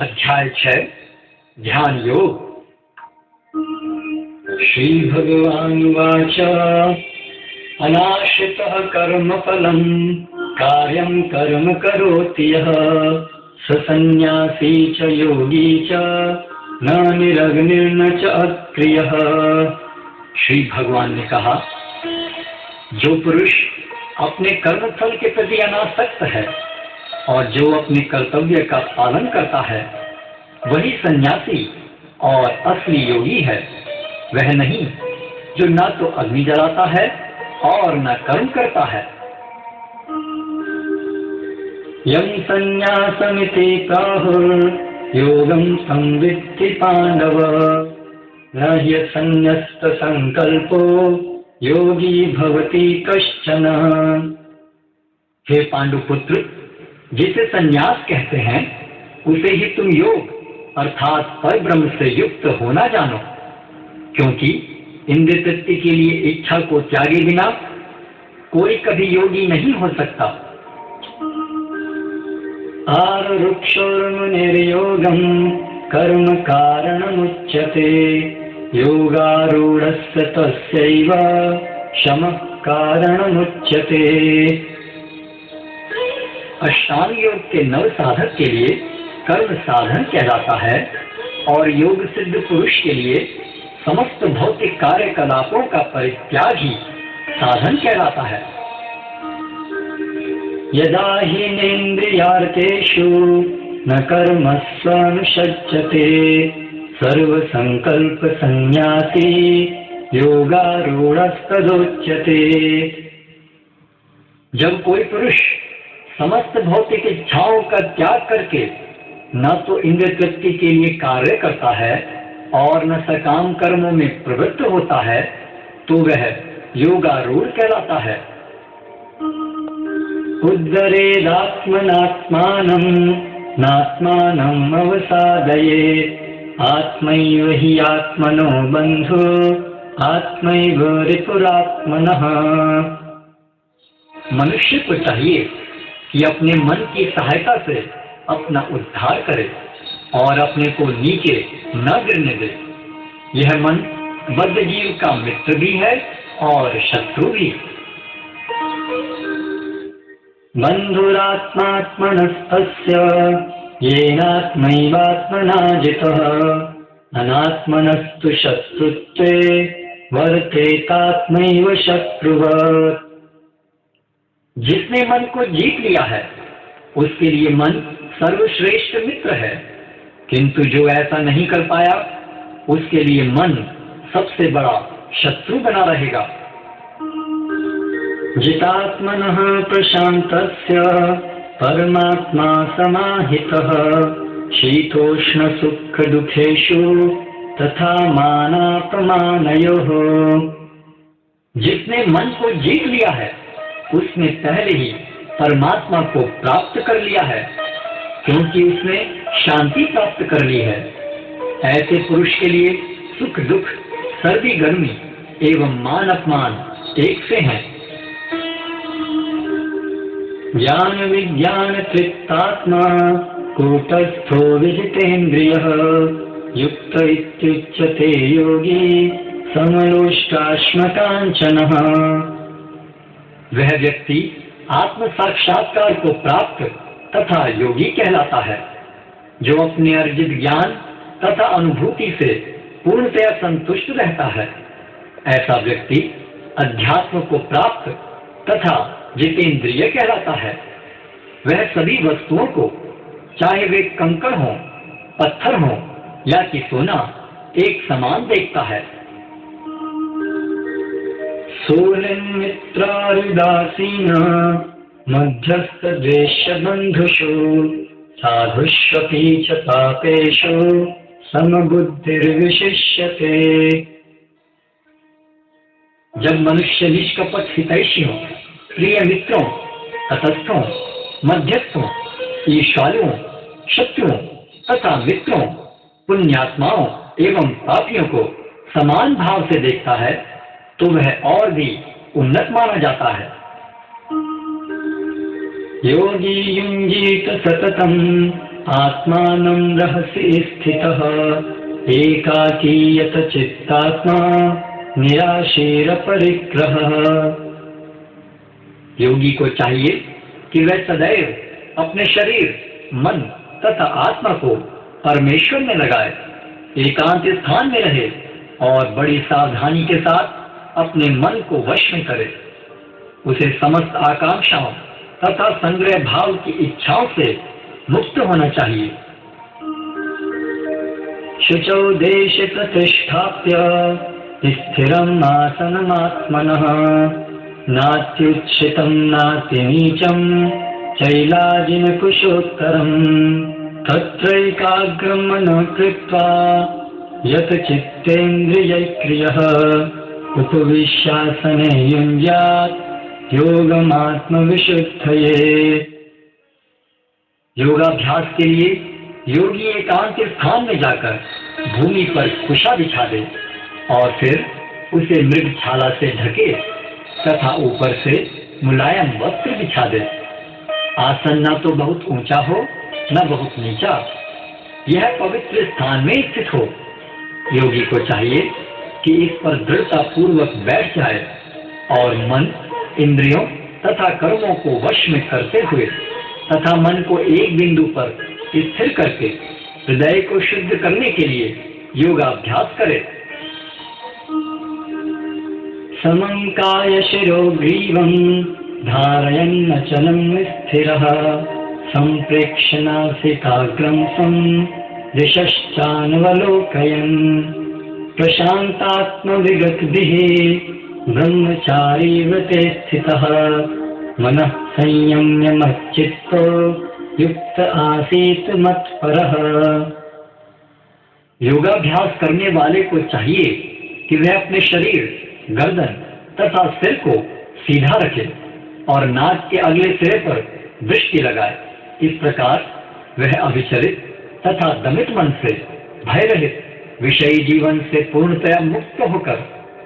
अध्याय 6 ध्यान योग। श्री भगवानुवाच अनाश्रितः कर्मफलं कार्यं कर्म करोति यः स सन्न्यासी च योगी च न निरग्निर्न च अक्रियः। श्री भगवान ने कहा, जो पुरुष अपने कर्मफल के प्रति अनासक्त है और जो अपने कर्तव्य का पालन करता है वही सन्यासी और असली योगी है। वह नहीं जो न तो अग्नि जलाता है और न कर्म करता है। यं संन्यासमिति प्राहुर्योगं तं विद्धि पांडव न ह्यसन्न्यस्त संकल्पो योगी भवति कश्चन। हे पांडुपुत्र, जिसे संन्यास कहते हैं उसे ही तुम योग अर्थात परब्रह्म से युक्त होना जानो, क्योंकि इंद्रिय तृप्ति के लिए इच्छा को त्यागे बिना कोई कभी योगी नहीं हो सकता। आरुक्षोर्मुनिर्योगं कर्म कारणमुच्यते योगारूढ़स्य तस्यैव शमः कारणमुच्यते। अष्टांग योग के नव साधक के लिए कर्म साधन कहलाता है और योग सिद्ध पुरुष के लिए समस्त भौतिक कार्यकलापों का परित्याग ही साधन कहलाता है। यदा हि नेन्द्रियार्थेषु न कर्मस्वनुषज्जते सर्वसंकल्प संन्यासी योगारूढ़स्तदोच्यते। जब कोई पुरुष समस्त भौतिक इच्छाओं का त्याग करके न तो इंद्रिय तृप्ति के लिए कार्य करता है और न सकाम कर्मों में प्रवृत्त होता है तो वह योगारूढ़ कहलाता है। उद्धरेदात्मनात्मानं नात्मानं अवसादयेत् आत्मैव हि आत्मनो बन्धु आत्मैव रिपुरात्मनः। मनुष्य को चाहिए कि अपने मन की सहायता से अपना उद्धार करे और अपने को नीचे न गिरने दे। यह मन बद्ध जीव का मित्र भी है और शत्रु भी। बंधुरात्मात्मनस्तस्य येनात्मैवात्मना जितः अनात्मनस्तु शत्रुत्वे वर्तेतात्मैव शत्रुवत्। जिसने मन को जीत लिया है उसके लिए मन सर्वश्रेष्ठ मित्र है, किंतु जो ऐसा नहीं कर पाया उसके लिए मन सबसे बड़ा शत्रु बना रहेगा। जितात्मनः प्रशांतस्य परमात्मा समाहितः शीतोष्ण सुख दुखेषु तथा मानापमानयोः। जिसने मन को जीत लिया है उसने पहले ही परमात्मा को प्राप्त कर लिया है, क्योंकि उसने शांति प्राप्त कर ली है। ऐसे पुरुष के लिए सुख दुख, सर्दी गर्मी एवं मान अपमान एक से हैं। ज्ञान विज्ञान तृप्तात्मा कूटस्थो विजितेन्द्रियः युक्त इत्युच्यते योगी समलोष्टाश्मकांचनः। वह व्यक्ति आत्म साक्षात्कार को प्राप्त तथा योगी कहलाता है, जो अपने अर्जित ज्ञान तथा अनुभूति से पूर्णतया संतुष्ट रहता है। ऐसा व्यक्ति अध्यात्म को प्राप्त तथा जितेंद्रिय कहलाता है। वह सभी वस्तुओं को, चाहे वे कंकड़ हों, पत्थर हों या कि सोना, एक समान देखता है। सोलिमित्रारुदासीन मध्यस्थ द्वेष्य बंधुषु साधुष्वपि च पापेषु समबुद्धिर्विशिष्यते। जब मनुष्य निष्कपट हितैषियों, प्रिय मित्रों, तटस्थों, मध्यस्थों, ईर्ष्यालुओं, शत्रुओं तथा मित्रों, पुण्यात्माओं एवं पापियों को समान भाव से देखता है तो वह और भी उन्नत माना जाता है। योगी युञ्जीत सततं आत्मानं रहसि स्थितः एकाकी यत चित्तात्मा निराशीर परिग्रहः। योगी को चाहिए कि वह सदैव अपने शरीर, मन तथा आत्मा को परमेश्वर में लगाए, एकांत स्थान में रहे और बड़ी सावधानी के साथ अपने मन को वश में करे। उसे समस्त आकांक्षाओं तथा संग्रह भाव की इच्छाओं से मुक्त होना चाहिए। शुचौ देशे प्रतिष्ठाप्य स्थिरम् आसनमात्मनः नात्युच्छ्रितं नातिनीचं चैलाजिनकुशोत्तरम् तत्रैकाग्रं मनः कृत्वा यत् चित्तेन्द्रियैक्रियः उपविश्यासने युञ्ज्यात् योगमात्मविशुद्धये। योगाभ्यास के लिए योगी एकांत स्थान में जाकर भूमि पर कुशा बिछा दे और फिर उसे मृगछाला से ढके तथा ऊपर से मुलायम वस्त्र बिछा दे। आसन न तो बहुत ऊंचा हो न बहुत नीचा, यह पवित्र स्थान में स्थित हो। योगी को चाहिए कि इस पर दृढ़ता पूर्वक बैठ जाए और मन, इंद्रियों तथा कर्मों को वश में करते हुए तथा मन को एक बिंदु पर स्थिर करके हृदय को शुद्ध करने के लिए योगाभ्यास करे। समं काय शिरो ग्रीवं धारयन्नचलं स्थिरः संप्रेक्ष्य नासिकाग्रं दिशश्चानवलोकयन् प्रशान्तात्मविगतभिः ब्रह्मचारी व्रते स्थितः मनः संयम्य मच्चित्तो युक्त आसीत् मत्परः। योगाभ्यास करने वाले को चाहिए कि वह अपने शरीर, गर्दन तथा सिर को सीधा रखे और नाक के अगले सिरे पर दृष्टि लगाए। इस प्रकार वह अविचलित तथा दमित मन से, भय रहित, विषयी जीवन से पूर्णतया मुक्त होकर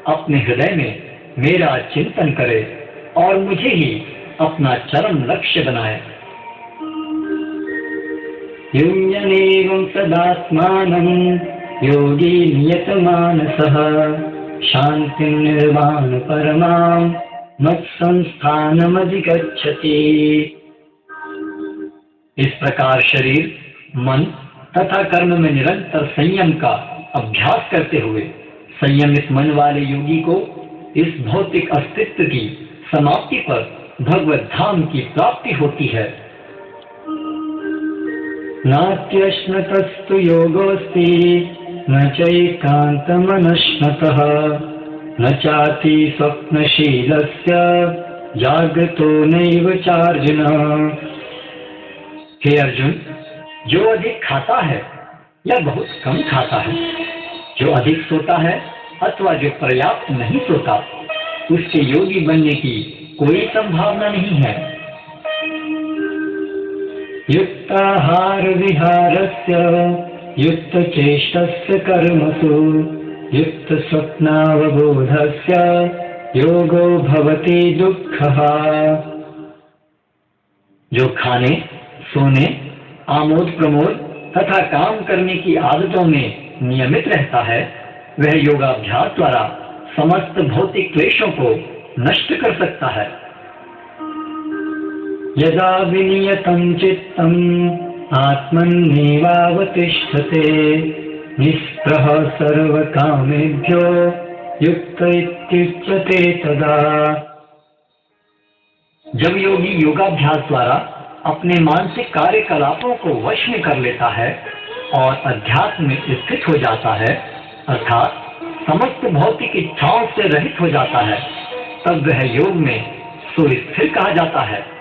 अपने हृदय में मेरा चिंतन करे और मुझे ही अपना चरम लक्ष्य बनाए। युञ्जनेवं सदात्मानं योगी नियतमानसः शान्तिं निर्वाण परमां मत्संस्थानमधिगच्छति। इस प्रकार शरीर, मन तथा कर्म में निरंतर संयम का अभ्यास करते हुए संयमित मन वाले योगी को इस भौतिक अस्तित्व की समाप्ति पर भगवत धाम की प्राप्ति होती है। नात्यश्नतस्तु योगोऽस्ति न चैकान्तमनश्नतः न चाति स्वप्नशीलस्य जागतो नैव चार्जुन। हे अर्जुन, जो अधिक खाता है या बहुत कम खाता है, जो अधिक सोता है अथवा जो पर्याप्त नहीं सोता, उसके योगी बनने की कोई संभावना नहीं है। युक्ताहार विहारस्य युक्त चेष्टस्य कर्मसु युक्त स्वप्नावबोधस्य योगो भवति दुःखः। जो खाने, सोने, आमोद प्रमोद तथा काम करने की आदतों में नियमित रहता है, वह योगाभ्यास द्वारा समस्त भौतिक क्लेशों को नष्ट कर सकता है। यदा विनियतं चित्तम् आत्मन्नेवावतिष्ठते निःस्पृहः सर्वकामेभ्यो युक्त इत्युच्यते तदा। जब योगी योगाभ्यास द्वारा अपने मानसिक कार्यकलापों को वश में कर लेता है और अध्यात्म में स्थित हो जाता है, अर्थात समस्त भौतिक इच्छाओं से रहित हो जाता है, तब वह योग में सुस्थिर कहा जाता है।